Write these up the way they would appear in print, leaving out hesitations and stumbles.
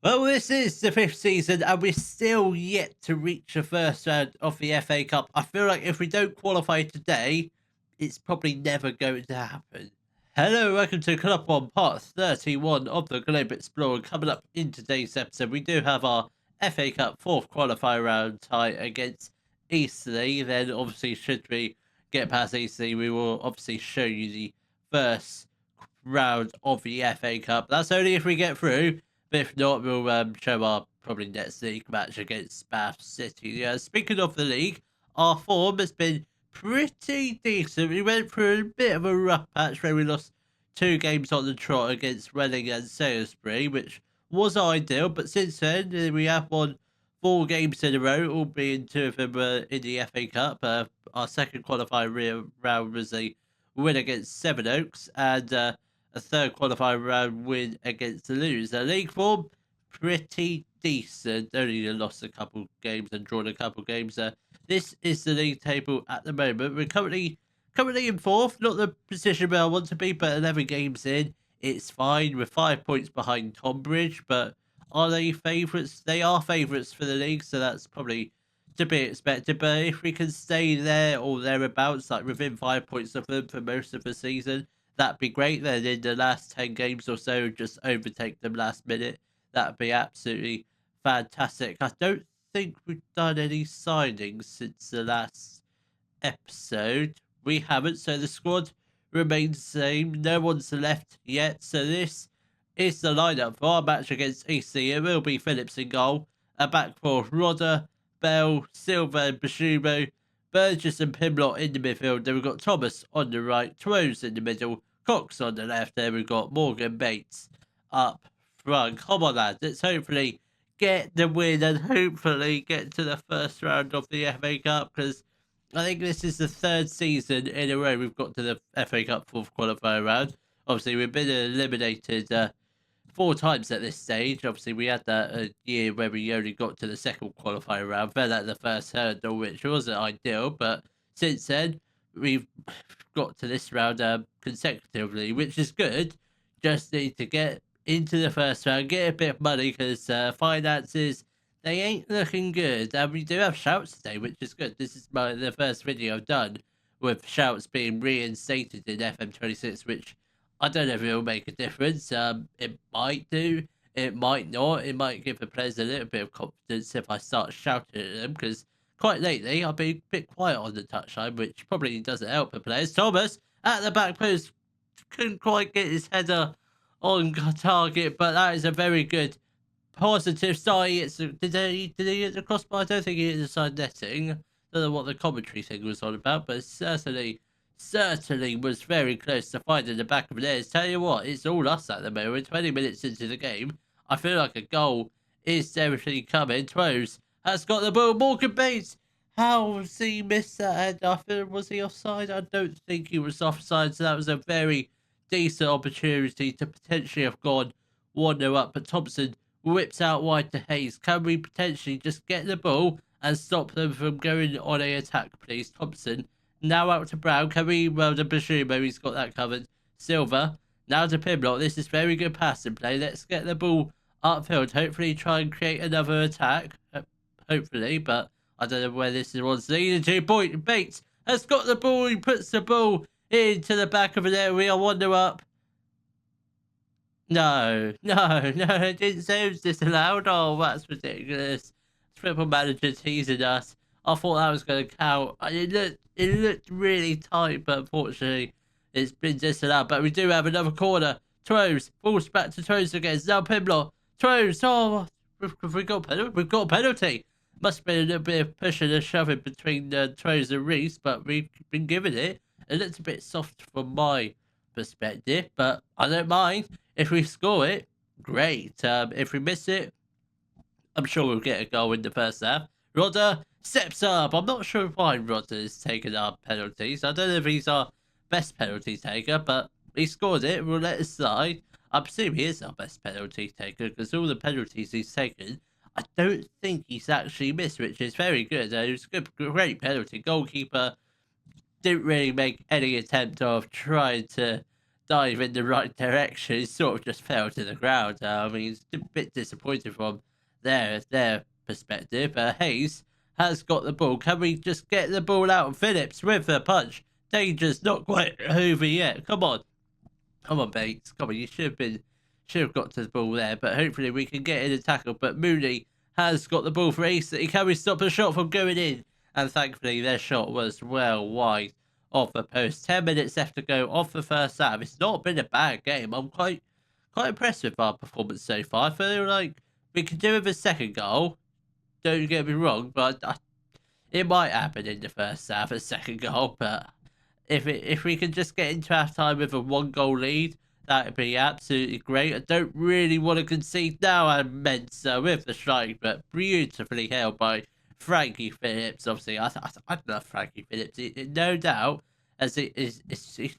Well, this is the fifth season, and we're still yet to reach the first round of the FA Cup. I feel like if we don't qualify today, it's probably never going to happen. Hello, welcome to Club One, part 31 of the Globe Explorer. Coming up in today's episode, we do have our FA Cup fourth qualifier round tie against Eastleigh. Then, obviously, should we get past Eastleigh, we will obviously show you the first round of the FA Cup. That's only if we get through. But if not, we'll show our probably next league match against Bath City. Yeah, speaking of the league, our form has been pretty decent. We went through a bit of a rough patch where we lost 2 games on the trot against Reading and Salisbury, which was ideal. But since then, we have won 4 games in a row, all being 2 of them in the FA Cup. Our second qualifying round was a win against Sevenoaks, and a third qualifying round win against the loser. League form, pretty decent. Only lost a couple games and drawn a couple games. This is the league table at the moment. We're currently in fourth, not the position where I want to be, but 11 games in, it's fine. We're 5 points behind Tonbridge, but are they favourites? They are favourites for the league, so that's probably to be expected. But if we can stay there or thereabouts, like within 5 points of them for most of the season, that'd be great. Then in the last 10 games or so, just overtake them last minute. That'd be absolutely fantastic. I don't think we've done any signings since the last episode. We haven't, so the squad remains the same. No one's left yet. So this is the lineup for our match against EC. It will be Phillips in goal. A back four, Rodder, Bell, Silva, and Bashumo. Burgess and Pimlott in the midfield. Then we've got Thomas on the right, Twose in the middle, Cox on the left. Then we've got Morgan Bates up front. Come on, lads. Let's hopefully get the win and hopefully get to the first round of the FA Cup, because I think this is the third season in a row we've got to the FA Cup fourth qualifier round. Obviously, we've been eliminated 4 times at this stage. Obviously, we had that year where we only got to the second qualifier round, fell at the first hurdle, which wasn't ideal. But since then, we've got to this round consecutively, which is good. Just need to get into the first round, get a bit of money, because finances, they ain't looking good. And we do have shouts today, which is good. This is the first video I've done with shouts being reinstated in FM26, which I don't know if it'll make a difference. It might do, it might not. It might give the players a little bit of confidence if I start shouting at them, because quite lately I've been a bit quiet on the touchline, which probably doesn't help the players. Thomas at the back post couldn't quite get his header on target, but that is a very good positive start. Did he hit the crossbar? I don't think he hit the side netting. Don't know what the commentary thing was on about, but certainly was very close to finding the back of the net. Tell you what, it's all us at the moment. 20 minutes into the game, I feel like a goal is definitely coming. Twose has got the ball. Morgan Bates, how has he missed that? And I feel, was he offside? I don't think he was offside, so that was a very decent opportunity to potentially have gone 1-0 up. But Thompson whips out wide to Hayes. Can we potentially just get the ball and stop them from going on a attack, please? Thompson now out to Brown. Can we? Well, the Bashumo, he's got that covered. Silva now to Pimlott. This is very good passing play. Let's get the ball upfield. Hopefully, try and create another attack. Hopefully, but I don't know where this is one's leading to. Bates has got the ball. He puts the ball into the back of the net. We are 1-0 up. No, it didn't say it was disallowed. Oh, that's ridiculous. Triple manager teasing us. I thought that was going to count. It looked really tight, but unfortunately, it's been disallowed. But we do have another corner. Trose falls back to Trose again. Now Pimlott. Trose. Oh, we've got a penalty. We've got a penalty. Must have been a little bit of pushing and shoving between Trose and Reese, but we've been given it. It looks a bit soft from my perspective, but I don't mind. If we score it, great. If we miss it, I'm sure we'll get a goal in the first half. Rodder steps up. I'm not sure why Rodder is taking our penalties. I don't know if he's our best penalty taker, but he scored it. We'll let it slide. I presume he is our best penalty taker, because all the penalties he's taken, I don't think he's actually missed, which is very good. It was a great penalty. Goalkeeper didn't really make any attempt of trying to dive in the right direction. He sort of just fell to the ground. I mean, it's a bit disappointed from their perspective. Hayes has got the ball. Can we just get the ball out? Phillips with the punch. Danger's not quite over yet. Come on. Come on, Bates. Come on, you should have got to the ball there, but hopefully we can get in a tackle. But Mooney has got the ball for East. Can we stop the shot from going in? And thankfully their shot was well wide of the post. 10 minutes left to go off the first half. It's not been a bad game. I'm quite impressed with our performance so far. I feel like we can do with a second goal. Don't get me wrong, but it might happen in the first half, a second goal, but if we can just get into half time with a 1-goal lead, that would be absolutely great. I don't really want to concede now, and Mensah with the strike, but beautifully held by Frankie Phillips. Obviously, I love Frankie Phillips, no doubt, as he's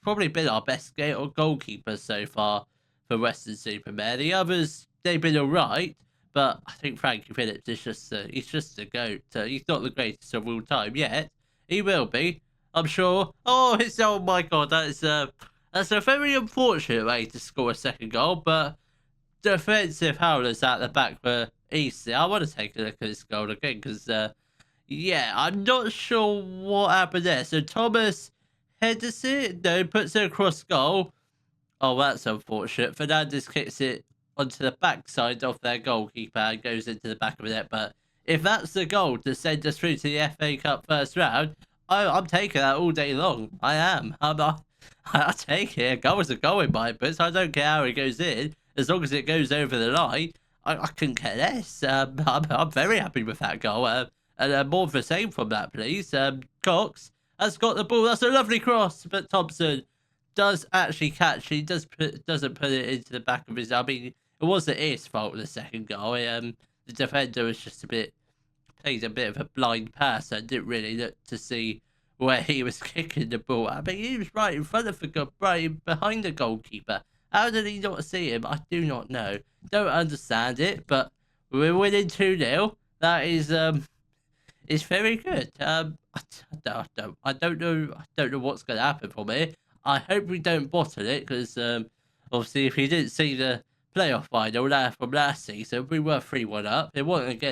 probably been our best goalkeeper so far for Weston-Super-Mare. The others, they've been all right, but I think Frankie Phillips is he's just a goat. He's not the greatest of all time yet. He will be, I'm sure. Oh my God, that's a very unfortunate way to score a second goal, but defensive howlers at the back for easy. I want to take a look at this goal again because, yeah, I'm not sure what happened there. So Thomas headers it, no, puts it across goal. Oh, that's unfortunate. Fernandez kicks it onto the backside of their goalkeeper and goes into the back of the net. But if that's the goal to send us through to the FA Cup first round, I'm taking that all day long. I am. I'll take it. A goal is a goal in my books. I don't care how it goes in. As long as it goes over the line, I couldn't care less. I'm very happy with that goal. And more of the same from that, please. Cox has got the ball. That's a lovely cross. But Thompson does actually catch. He doesn't put it into the back of his... I mean, it wasn't his fault, the second goal. The defender was just played a bit of a blind pass and didn't really look to see where he was kicking the ball. I mean, he was right in front of the goal, right behind the goalkeeper. How did he not see him? I do not know. Don't understand it, but we're winning 2-0. That is very good. I don't know what's going to happen from here. I hope we don't bottle it because obviously if you didn't see the playoff final from last season, we were 3-1 up. It wasn't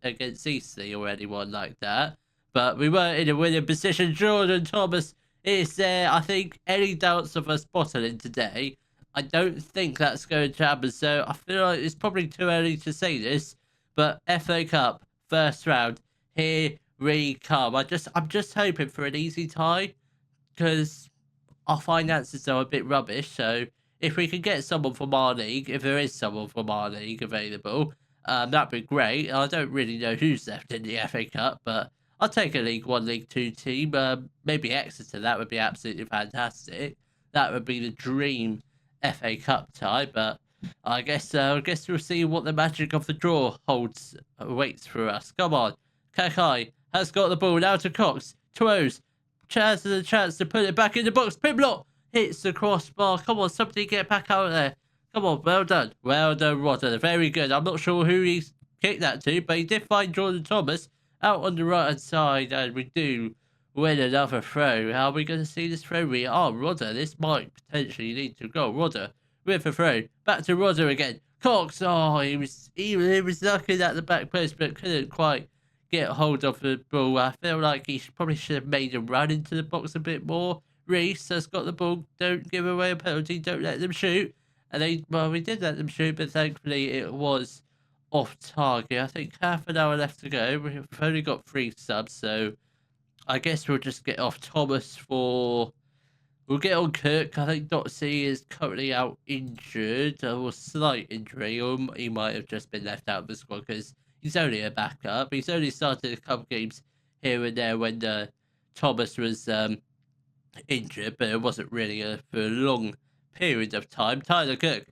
against Eastleigh or anyone like that, but we were in a winning position. Jordan Thomas is there. I think any doubts of us bottling today, I don't think that's going to happen. So I feel like it's probably too early to say this, but FA Cup first round, here we come. I'm just hoping for an easy tie because our finances are a bit rubbish. So if we can get someone from our league, if there is someone from our league available, that'd be great. I don't really know who's left in the FA Cup, but I'll take a League 1, League 2 team. Maybe Exeter. That would be absolutely fantastic. That would be the dream FA Cup tie. But I guess we'll see what the magic of the draw waits for us. Come on, Kakai has got the ball now to Cox. Twoes. Chaz has a chance to put it back in the box. Pimblot hits the crossbar. Come on, somebody get back out there. Come on, well done. Well done, Rodder. Very good. I'm not sure who he kicked that to, but he did find Jordan Thomas out on the right-hand side, and we do win another throw. How are we going to see this throw? We are. Rodder, this might potentially lead to a goal. Rodder with a throw. Back to Rodder again. Cox, oh, he was looking at the back post, but couldn't quite get hold of the ball. I feel like he probably should have made him run into the box a bit more. Reese has got the ball. Don't give away a penalty. Don't let them shoot. And we did let them shoot, but thankfully it was off target. I think half an hour left to go. We've only got 3 subs, so I guess we'll just get off Thomas we'll get on Kirk. I think Dotsy is currently out injured, or slight injury, or he might have just been left out of the squad because he's only a backup. He's only started a couple games here and there when Thomas was injured, but it wasn't really for a long period of time. Tyler Cook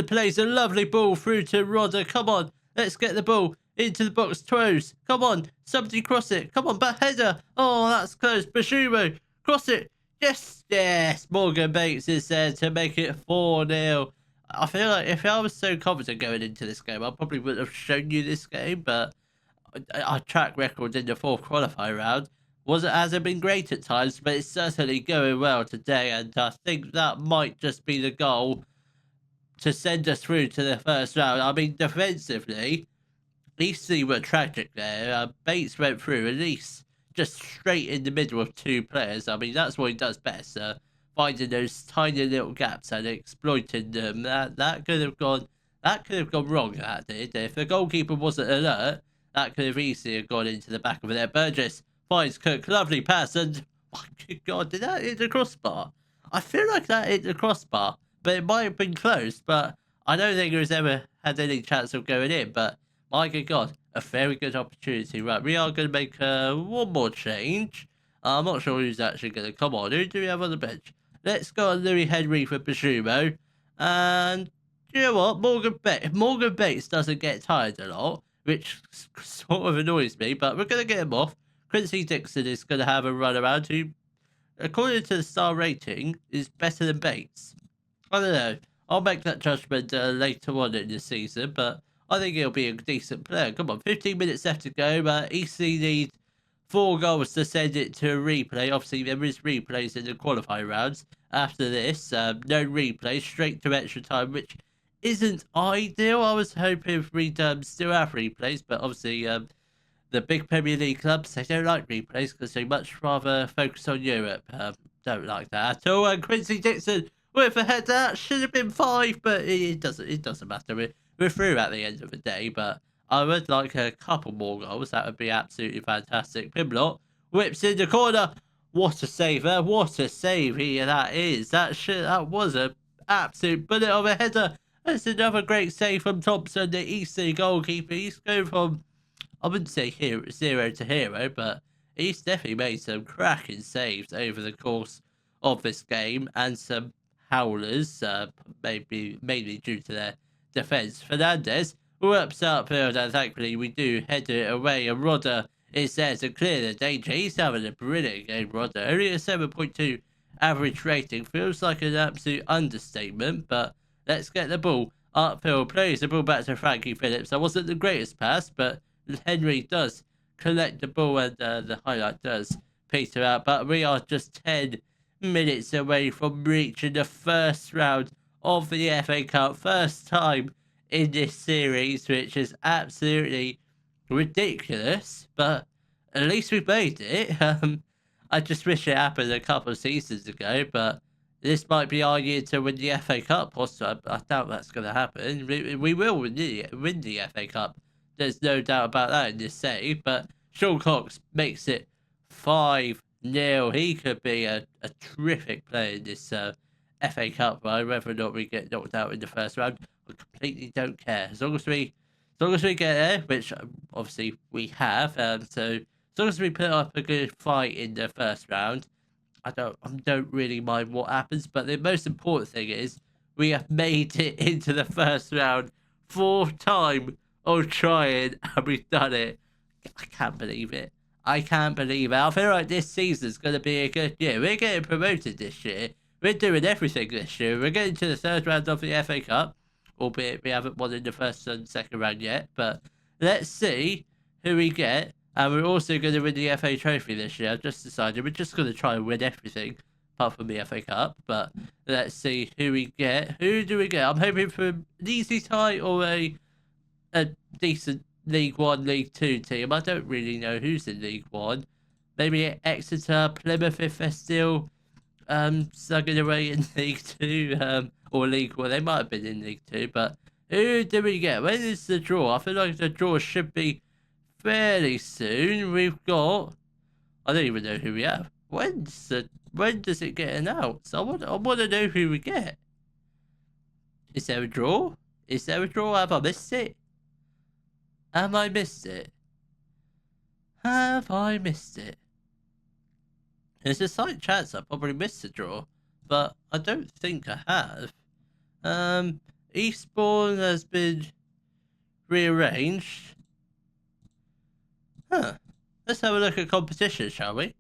plays a lovely ball through to Rodder. Come on, let's get the ball into the box. Throws. Come on, somebody cross it. Come on, back header. Oh, that's close. Bashumo, cross it. Yes. Morgan Bates is there to make it 4-0. I feel like if I was so confident going into this game, I probably wouldn't have shown you this game, but our track record in the 4th qualifying round hasn't been great at times, but it's certainly going well today, and I think that might just be the goal to send us through to the first round. I mean, defensively, EC were tragic there. Bates went through at least just straight in the middle of two players. I mean, that's what he does best. Finding those tiny little gaps and exploiting them. That could have gone. That could have gone wrong. That did. If the goalkeeper wasn't alert, that could have easily gone into the back of the net. Burgess finds Cook. Lovely pass, and my good God, did that hit the crossbar? I feel like that hit the crossbar, but it might have been close. But I don't think it was ever had any chance of going in. But my good God, a very good opportunity. Right, we are going to make one more change. I'm not sure who's actually going to come on. Who do we have on the bench? Let's go on Louis Henry for Bashumo. And you know what? Morgan Bates doesn't get tired a lot, which sort of annoys me, but we're going to get him off. Quincy Dixon is going to have a run around who, according to the star rating, is better than Bates. I don't know. I'll make that judgment later on in the season, but I think he'll be a decent player. Come on, 15 minutes left to go. EC need 4 goals to send it to a replay. Obviously, there is replays in the qualifying rounds. After this, no replay, straight to extra time, which isn't ideal. I was hoping we'd still have replays, but obviously the big Premier League clubs, they don't like replays because they much rather focus on Europe. Don't like that at all. And Quincy Dixon with a header, that should have been 5, but it doesn't matter. We're through at the end of the day, but I would like a couple more goals. That would be absolutely fantastic. Pimblott whips in the corner. What a saver! What a save here that is. That was a absolute bullet of a header. That's another great save from Thompson, the EC goalkeeper. He's going from, I wouldn't say 0 to hero, but he's definitely made some cracking saves over the course of this game, and some howlers, maybe mainly due to their defence. Fernandez whips upfield, and thankfully we do head it away, and Rodder is there to clear the danger. He's having a brilliant game, Rodder. Only a 7.2 average rating. Feels like an absolute understatement, but let's get the ball upfield. Plays the ball back to Frankie Phillips. That wasn't the greatest pass, but Henry does collect the ball, and the highlight does peter out. But we are just 10 minutes away from reaching the first round of the FA Cup. First time in this series, which is absolutely ridiculous, but at least we made it. I just wish it happened a couple of seasons ago, but this might be our year to win the FA Cup. Also, I doubt that's going to happen. We will win the FA Cup. There's no doubt about that in this save, but Sean Cox makes it 5-0. He could be a terrific player in this FA Cup run. Whether or not we get knocked out in the first round, I completely don't care. As long as we get there, which obviously we have, so as long as we put up a good fight in the first round, I don't really mind what happens. But the most important thing is we have made it into the first round 4th time of trying, and we've done it. I can't believe it. I feel like this season's going to be a good year. We're getting promoted this year. We're doing everything this year. We're getting to the 3rd round of the FA Cup, albeit we haven't won in the 1st and 2nd round yet. But let's see who we get. And we're also going to win the FA Trophy this year. I've just decided we're just going to try and win everything apart from the FA Cup. But let's see who we get. Who do we get? I'm hoping for an easy tie or a decent League 1, League 2 team. I don't really know who's in League 1. Maybe Exeter, Plymouth if they're still slugging away in League 2 or League 1. They might have been in League 2, but who do we get? When is the draw? I feel like the draw should be fairly soon. We've got, I don't even know who we have. When does it get announced? I want to know who we get. Is there a draw? Have I missed it? Have I missed it? There's a slight chance I probably missed the draw, but I don't think I have. Eastbourne has been rearranged. Let's have a look at competition, shall we?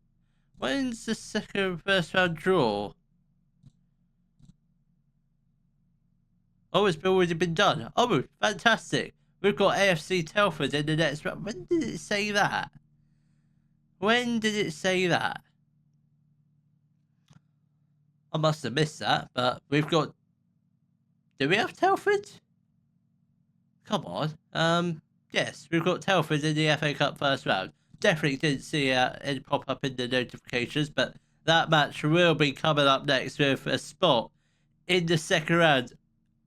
When's the first round draw? Oh, it's already been done. Oh, fantastic. We've got AFC Telford in the next round. When did it say that? When did it say that? I must have missed that, but we've got... Do we have Telford? Come on. Yes, we've got Telford in the FA Cup first round. Definitely didn't see it pop up in the notifications, but that match will be coming up next with a spot in the second round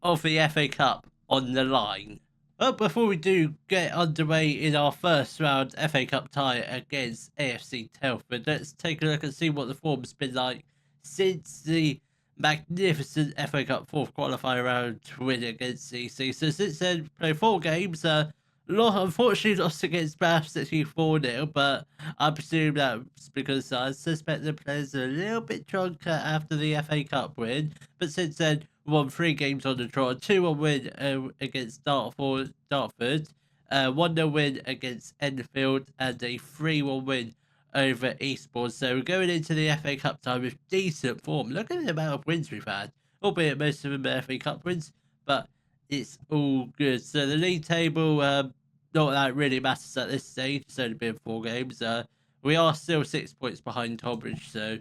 of the FA Cup on the line. Well, before we do get underway in our first round FA Cup tie against AFC Telford, let's take a look and see what the form's been like since the magnificent FA Cup fourth qualifier round win against CC. So since then, played 4 games. Unfortunately lost against Bath 4-0, but I presume that's because I suspect the players are a little bit drunk after the FA Cup win. But since then, won 3 games on the trot, 2-1 win against Dartford, 1-0 win against Enfield, and a 3-1 win over Eastbourne. So we're going into the FA Cup time with decent form. Look at the amount of wins we've had, albeit most of them are FA Cup wins, but it's all good. So the league table, not that really matters at this stage. It's only been 4 games. We are still 6 points behind Tonbridge, so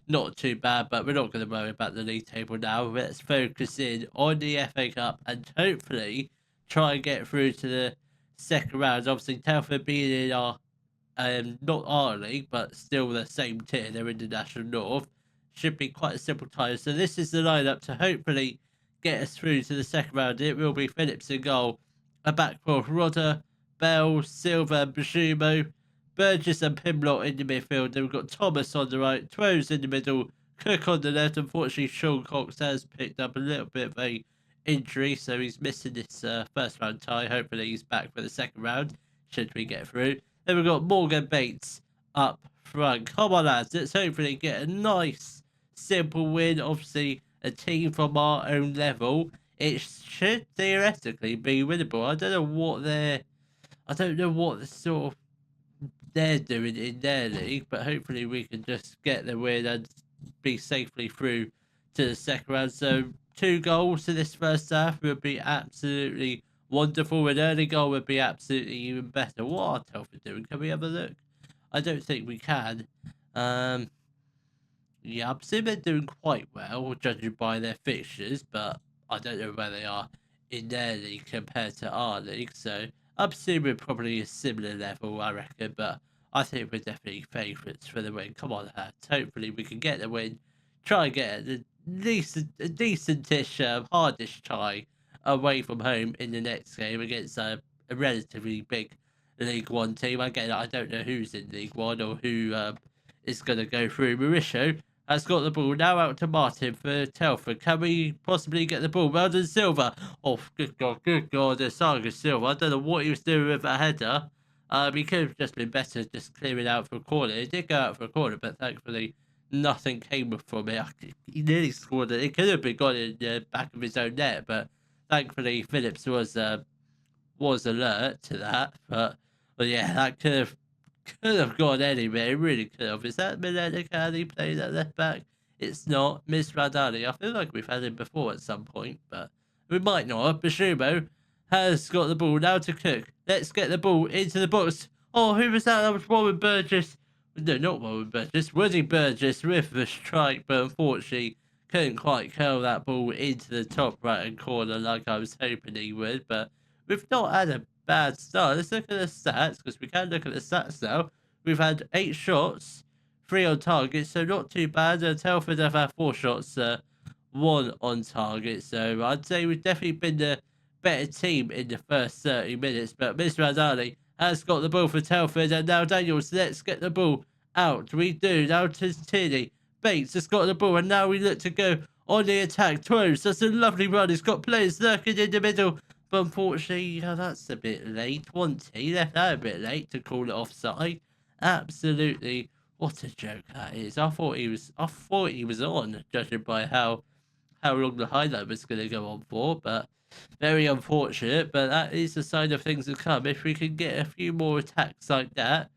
not too bad, but we're not going to worry about the league table now. Let's focus in on the FA Cup and hopefully try and get through to the second round. Obviously, Telford being in our not our league, but still the same tier. They're in the National North. Should be quite a simple tie. So this is the lineup to hopefully get us through to the second round. It will be Phillips in goal, a back four of Rodder, Bell, Silva, and Bashumo, Burgess and Pimlott in the midfield. Then we've got Thomas on the right, Twose in the middle, Cook on the left. Unfortunately, Sean Cox has picked up a little bit of a injury, so he's missing this first round tie. Hopefully he's back for the second round, should we get through. Then we've got Morgan Bates up front. Come on, lads. Let's hopefully get a nice, simple win. Obviously, a team from our own level. It should theoretically be winnable. I don't know what the sort of they're doing in their league, but hopefully we can just get the win and be safely through to the second round. So 2 goals in this first half would be absolutely wonderful. An early goal would be absolutely even better. What are Telford doing? Can we have a look? I don't think we can. Yeah, I'm assuming they're doing quite well, judging by their fixtures, but I don't know where they are in their league compared to our league. So I'm assuming probably a similar level, I reckon, but I think we're definitely favourites for the win. Come on, lads. Hopefully we can get the win. Try and get a decentish, hardish tie away from home in the next game against a relatively big League One team. Again, I don't know who's in League One or who is going to go through. Mauricio has got the ball now out to Martin for Telford. Can we possibly get the ball? Well done, Silva. Oh, good God, Saga Silva. I don't know what he was doing with a header. He could have just been better just clearing out for a corner. It did go out for a corner, but thankfully nothing came from it. He nearly scored it. It could have been gone in the back of his own net, but thankfully Phillips was alert to that. But yeah, that could have gone anywhere. It really could have. Is that Milena Cardi playing at left back? It's not. Miss Radani. I feel like we've had him before at some point, but we might not. Bashumo has got the ball now to Cook. Let's get the ball into the box. Oh, who was that? That was Warren Burgess. No, not Warren Burgess. Woody Burgess with the strike, but unfortunately couldn't quite curl that ball into the top right-hand corner like I was hoping he would. But we've not had a bad start. Let's look at the stats, because we can look at the stats now. We've had 8 shots, 3 on target, so not too bad. Telford have had 4 shots, 1 on target. So I'd say we've definitely been the better team in the first 30 minutes. But Mr. Radani has got the ball for Telford, and now Daniels, let's get the ball out. We do. Now to Tierney. Bates has got the ball, and now we look to go on the attack. Twose, that's a lovely run. He's got players lurking in the middle. But unfortunately, that's a bit late. He left that a bit late to call it offside. Absolutely, what a joke that is. I thought he was on, judging by how long the highlight was going to go on for. But very unfortunate. But that is a sign of things to come. If we can get a few more attacks like that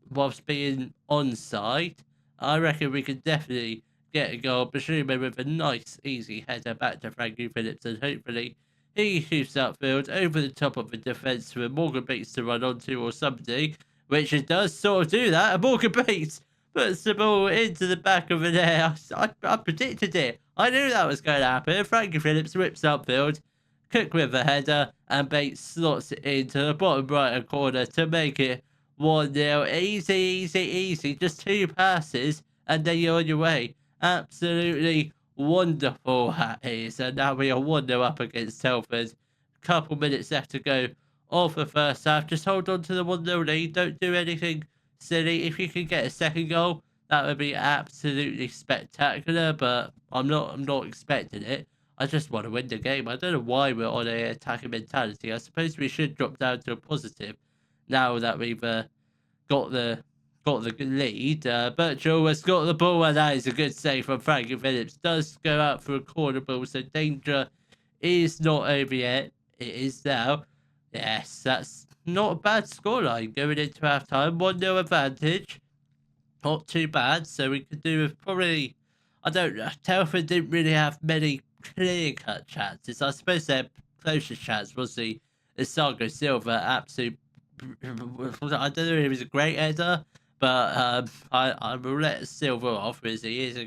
whilst being onside, I reckon we can definitely get a goal. Bashumo with a nice, easy header back to Frankie Phillips, and hopefully he shoots outfield over the top of the defence for Morgan Bates to run onto or somebody. which it does sort of do that. And Morgan Bates puts the ball into the back of the net. I predicted it. I knew that was going to happen. Frankie Phillips whips upfield. Cook with a header, and Bates slots it into the bottom right corner to make it 1-0. Easy, easy, easy. Just 2 passes, and then you're on your way. Absolutely wonderful that is. And now we are 1-0 up against Telford. Couple minutes left to go of the first half. Just hold on to the 1-0 lead. Don't do anything silly. If you can get a second goal, that would be absolutely spectacular, but I'm not expecting it. I just want to win the game. I don't know why we're on a attacking mentality. I suppose we should drop down to a positive now that we've got the lead. Birchall has got the ball, and that is a good save from Frankie Phillips. Does go out for a corner ball, so danger is not over yet. It is now. Yes, that's not a bad scoreline going into half-time. 1-0 advantage. Not too bad, so we could do with probably... I don't know. Telford didn't really have many clear-cut chances. I suppose their closest chance was the Isago Silva absolute... I don't know if he was a great header, but I will let Silva off because he is a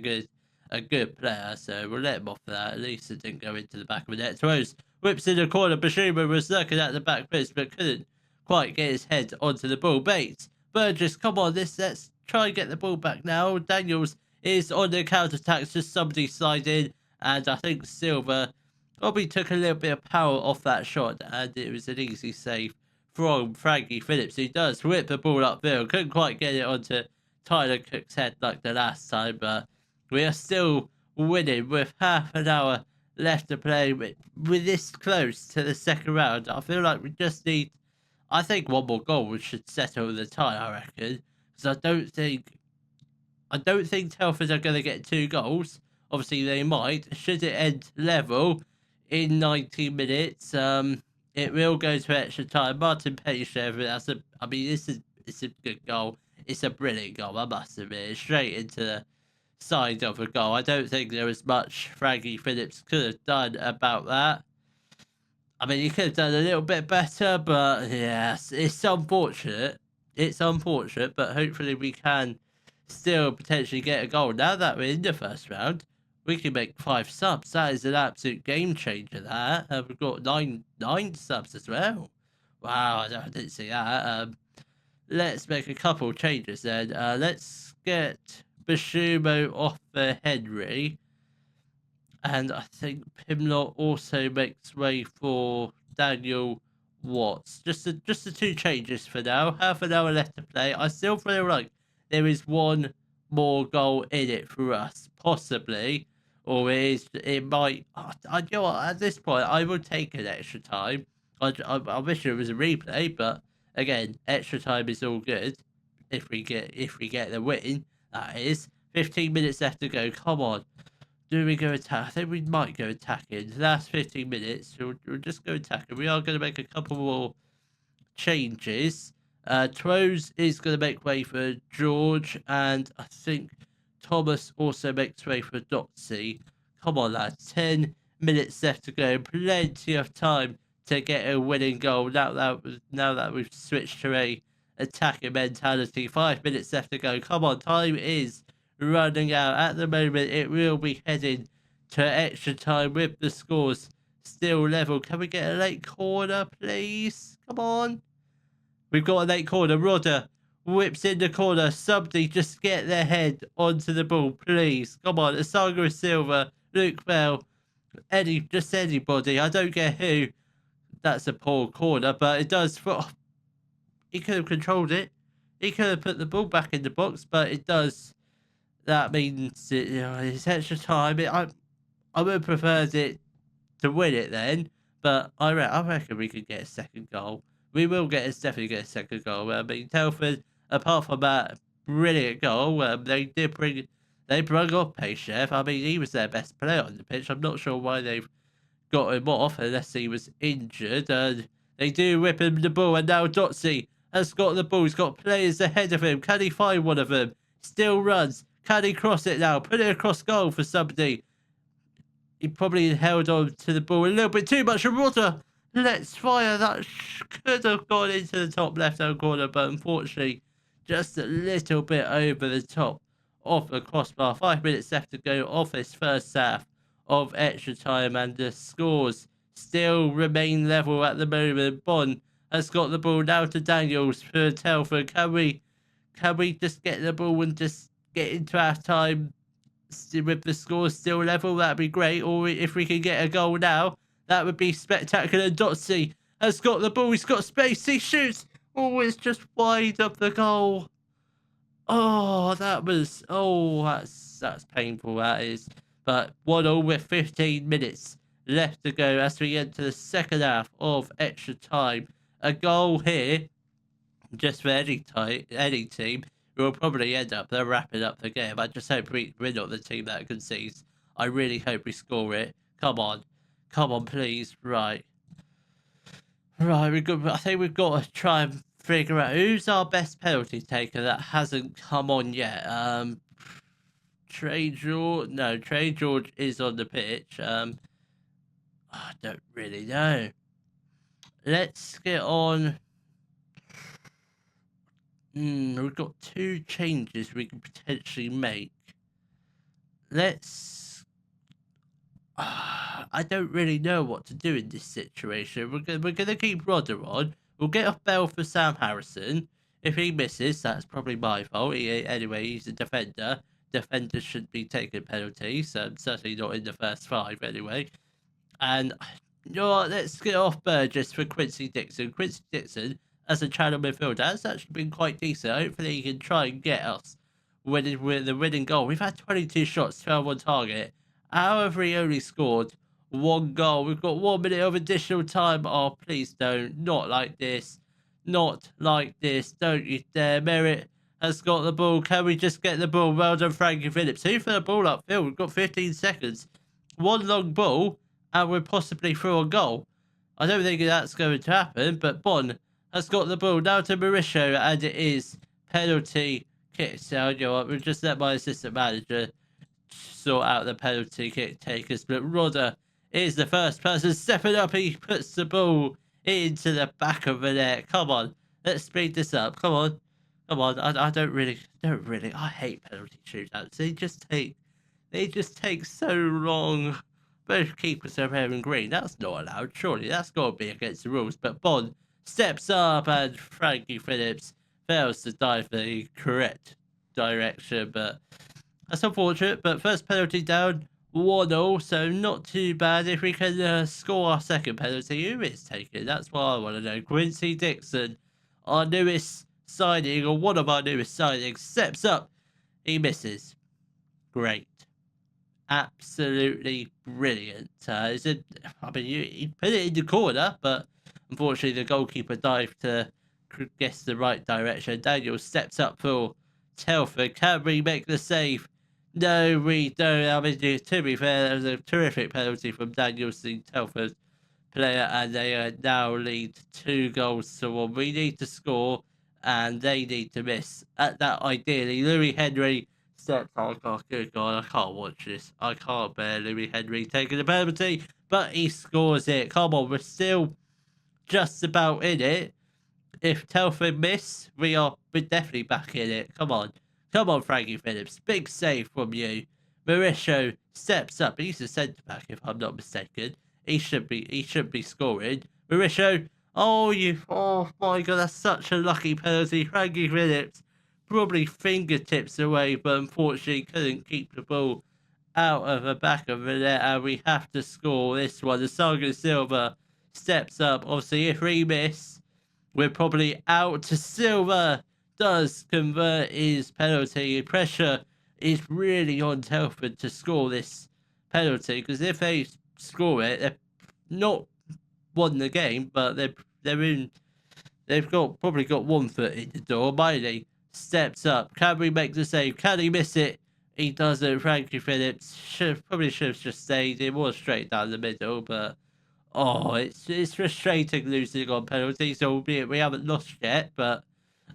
good player, so we'll let him off for that. At least it didn't go into the back of the net. Rose whips in the corner. Bashuma was looking at the back post, but couldn't quite get his head onto the ball. Bates, Burgess, come on, let's try and get the ball back now. Daniels is on the counter-attack, just somebody slide in, and I think Silva probably took a little bit of power off that shot, and it was an easy save from Frankie Phillips, who does whip the ball upfield. Couldn't quite get it onto Tyler Cook's head like the last time, but we are still winning with half an hour left to play. With this close to the second round, I feel like we just need, I think, one more goal should settle the tie, I reckon, because I don't think Telford are going to get 2 goals. Obviously, they might. Should it end level in 90 minutes, it will go to extra time. Martin Pettishev, it's a good goal. It's a brilliant goal, I must admit. Straight into the side of a goal. I don't think there was much Frankie Phillips could have done about that. I mean, he could have done a little bit better, but yes, it's unfortunate. It's unfortunate, but hopefully we can still potentially get a goal. Now that we're in the first round, we can make 5 subs. That is an absolute game changer, that. We've got nine subs as well. Wow, I didn't see that. Let's make a couple changes then. Let's get Bashumo off for Henry. And I think Pimlott also makes way for Daniel Watts. Just the 2 changes for now. Half an hour left to play. I still feel like there is one more goal in it for us, possibly. Or it might... you know what, at this point, I would take an extra time. I wish it was a replay, but again, extra time is all good. If we get the win, that is. 15 minutes left to go. Come on. Do we go attack? I think we might go attacking. The last 15 minutes, we'll just go attacking. We are going to make a couple more changes. Troes is going to make way for George, and I think Thomas also makes way for Dotsy. Come on, lads. 10 minutes left to go. Plenty of time to get a winning goal. Now that we've switched to a attacking mentality. 5 minutes left to go. Come on, time is running out. At the moment, it will be heading to extra time with the scores still level. Can we get a late corner, please? Come on. We've got a late corner. Rodder whips in the corner. Somebody just get their head onto the ball, please. Come on. Isago Silva, Luke Bell, just anybody. I don't get who. That's a poor corner, but it does. He could have controlled it. He could have put the ball back in the box, but it does. That means it's extra time. I would have preferred it to win it then, but I reckon we could get a second goal. We will definitely get a second goal. I mean, Telford, apart from that brilliant goal, they brought up Peshev. I mean, he was their best player on the pitch. I'm not sure why they've got him off unless he was injured. They do whip him the ball, and now Dotsy has got the ball. He's got players ahead of him. Can he find one of them? Still runs. Can he cross it now? Put it across goal for somebody. He probably held on to the ball a little bit too much. And Rodder Let's fire. That could have gone into the top left-hand corner, but unfortunately, just a little bit over the top of the crossbar. 5 minutes left to go of this first half of extra time, and the scores still remain level at the moment. Bond has got the ball now to Daniels for Telford. Can we just get the ball and just get into half time with the score still level? That'd be great. Or if we can get a goal now, that would be spectacular. Dotsy has got the ball. He's got space. He shoots. Oh, it's just wide of the goal. Oh, that's painful. That is. But 1-1 with 15 minutes left to go as we enter the second half of extra time. A goal here, just for any team, will probably end up wrapping up the game. I just hope we're not the team that concedes. I really hope we score it. Come on, please. Right. I think we've got to try and figure out who's our best penalty taker that hasn't come on yet. Trey George is on the pitch. I don't really know. Let's get on. We've got 2 changes we can potentially make. I don't really know what to do in this situation. We're gonna keep Rodder on. We'll get off Bell for Sam Harrison. If he misses, that's probably my fault. Anyway, he's a defender. Defenders shouldn't be taking penalties, certainly not in the first 5 anyway. And you know what? Let's get off Burgess for Quincy Dixon. Quincy Dixon, as a channel midfielder, has actually been quite decent. Hopefully, he can try and get us with the winning goal. We've had 22 shots, 12 on target. However, he only scored 1 goal. We've got 1 minute of additional time. Oh, please don't. Not like this. Not like this. Don't you dare. Merritt has got the ball. Can we just get the ball? Well done, Frankie Phillips. Who for the ball upfield? We've got 15 seconds. 1 long ball, and we're possibly through a goal. I don't think that's going to happen, but Bon has got the ball now to Mauricio, and it is penalty kick. So, you know what? We'll just let my assistant manager sort out the penalty kick takers, but Rodder is the first person stepping up. He puts the ball into the back of the net. Come on, let's speed this up. Come on. I don't really. I hate penalty shootouts. They just take so long. Both keepers are wearing green. That's not allowed. Surely that's got to be against the rules. But Bond steps up, and Frankie Phillips fails to dive the correct direction. But that's unfortunate, but first penalty down, 1-0, so not too bad. If we can score our second penalty, who is taking? That's what I want to know. Quincy Dixon, our newest signing, or one of our newest signings, steps up. He misses. Great. Absolutely brilliant. He put it in the corner, but unfortunately the goalkeeper dived to guess the right direction. Daniel steps up for Telford. Can we make the save? No, we don't. I mean, to be fair, there was a terrific penalty from Daniels, the Telford player, and they now lead 2 goals to 1. We need to score, and they need to miss. At that, ideally, Louis Henry steps. Oh, God, good God, I can't watch this. I can't bear Louis Henry taking the penalty, but he scores it. Come on, we're still just about in it. If Telford miss, we're definitely back in it. Come on, Frankie Phillips. Big save from you. Mauricio steps up. He's a centre back, if I'm not mistaken. He should be scoring. Mauricio. Oh my God, that's such a lucky penalty. Frankie Phillips probably fingertips away, but unfortunately couldn't keep the ball out of the back of the net, and we have to score this one. The Saga Silva steps up. Obviously, if we miss, we're probably out. To Silva does convert his penalty. Pressure is really on Telford to score this penalty, because if they score it, they've not won the game, but they've probably got 1 foot in the door. Miley steps up. Can we make the save? Can he miss it? He doesn't. Frankie Phillips probably should have just stayed. It was straight down the middle, but it's frustrating losing on penalties, albeit we haven't lost yet, but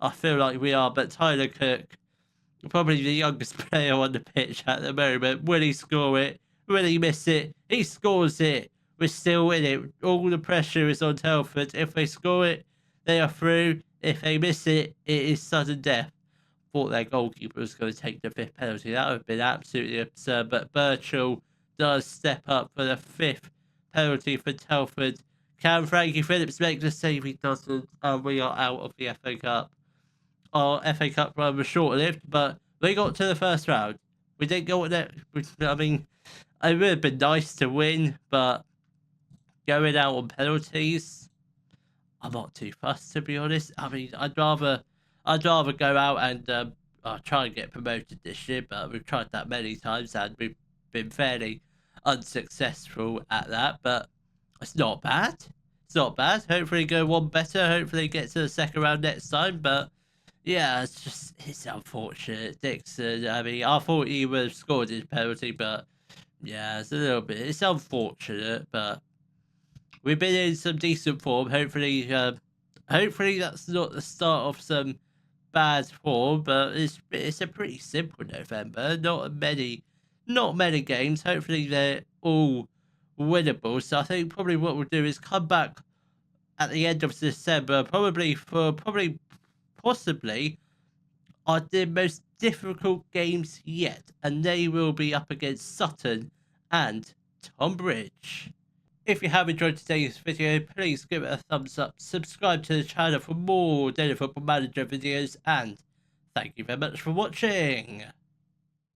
I feel like we are. But Tyler Cook, probably the youngest player on the pitch at the moment, will he score it? Will he miss it? He scores it. we're still in it. All the pressure is on Telford. If they score it, they are through. If they miss it, it is sudden death. Thought their goalkeeper was going to take the 5th penalty. That would have been absolutely absurd. But Birchall does step up for the 5th penalty for Telford. Can Frankie Phillips make the save? He doesn't. We are out of the FA Cup. Our FA Cup run was short-lived, but we got to the first round. We didn't go with that. I mean, it would have been nice to win, but going out on penalties, I'm not too fussed, to be honest. I mean, I'd rather go out and try and get promoted this year, but we've tried that many times and we've been fairly unsuccessful at that. But it's not bad. It's not bad. Hopefully go one better. Hopefully get to the second round next time. But yeah, it's unfortunate. Dixon, I mean, I thought he would have scored his penalty, but yeah, it's unfortunate, but we've been in some decent form. Hopefully that's not the start of some bad form, but it's a pretty simple November. Not many games. Hopefully they're all winnable. So I think probably what we'll do is come back at the end of December, possibly are the most difficult games yet, and they will be up against Sutton and Tonbridge. If you have enjoyed today's video, please give it a thumbs up, subscribe to the channel for more Daily Football Manager videos, and thank you very much for watching.